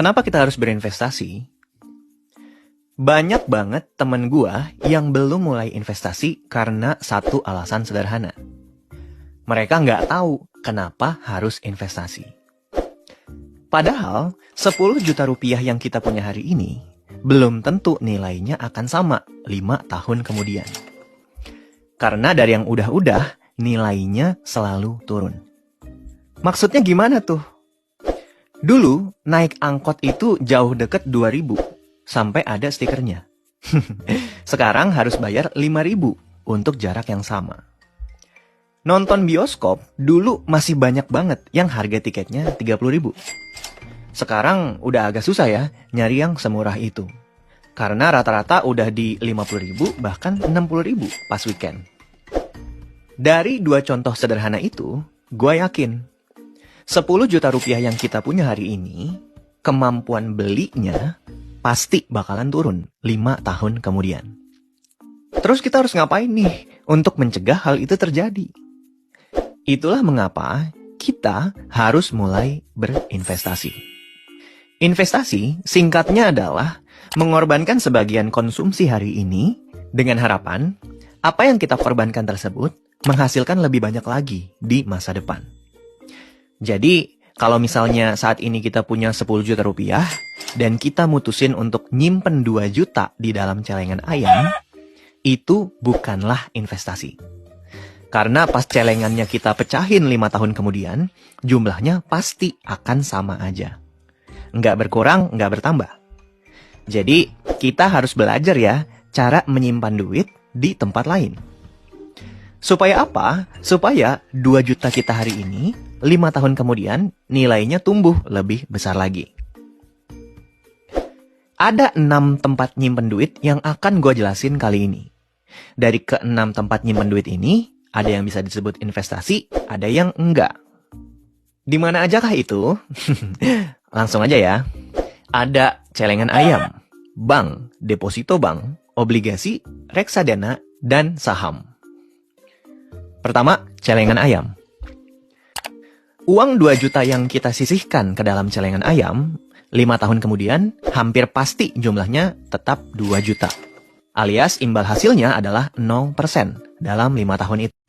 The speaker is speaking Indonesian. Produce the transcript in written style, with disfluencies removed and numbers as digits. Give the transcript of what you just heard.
Kenapa kita harus berinvestasi? Banyak banget temen gua yang belum mulai investasi karena satu alasan sederhana. Mereka nggak tahu kenapa harus investasi. Padahal 10 juta rupiah yang kita punya hari ini belum tentu nilainya akan sama 5 tahun kemudian. Karena dari yang udah-udah nilainya selalu turun. Maksudnya gimana tuh? Dulu naik angkot itu jauh deket 2.000 sampai ada stikernya. Sekarang harus bayar 5.000 untuk jarak yang sama. Nonton bioskop dulu masih banyak banget yang harga tiketnya 30.000. Sekarang udah agak susah ya nyari yang semurah itu. Karena rata-rata udah di 50.000 bahkan 60.000 pas weekend. Dari dua contoh sederhana itu, gue yakin 10 juta rupiah yang kita punya hari ini, kemampuan belinya pasti bakalan turun 5 tahun kemudian. Terus kita harus ngapain nih untuk mencegah hal itu terjadi? Itulah mengapa kita harus mulai berinvestasi. Investasi singkatnya adalah mengorbankan sebagian konsumsi hari ini dengan harapan apa yang kita korbankan tersebut menghasilkan lebih banyak lagi di masa depan. Jadi, kalau misalnya saat ini kita punya 10 juta rupiah dan kita mutusin untuk nyimpen 2 juta di dalam celengan ayam, itu bukanlah investasi. Karena pas celengannya kita pecahin 5 tahun kemudian, jumlahnya pasti akan sama aja. Nggak berkurang, nggak bertambah. Jadi, kita harus belajar ya cara menyimpan duit di tempat lain. Supaya apa? Supaya 2 juta kita hari ini, 5 tahun kemudian nilainya tumbuh lebih besar lagi. Ada 6 tempat nyimpen duit yang akan gue jelasin kali ini. Dari ke-6 tempat nyimpen duit ini, ada yang bisa disebut investasi, ada yang enggak. Di mana ajakah itu? Langsung aja ya. Ada celengan ayam, bank, deposito bank, obligasi, reksadana, dan saham. Pertama, celengan ayam. Uang 2 juta yang kita sisihkan ke dalam celengan ayam, 5 tahun kemudian hampir pasti jumlahnya tetap 2 juta. Alias imbal hasilnya adalah 0% dalam 5 tahun itu.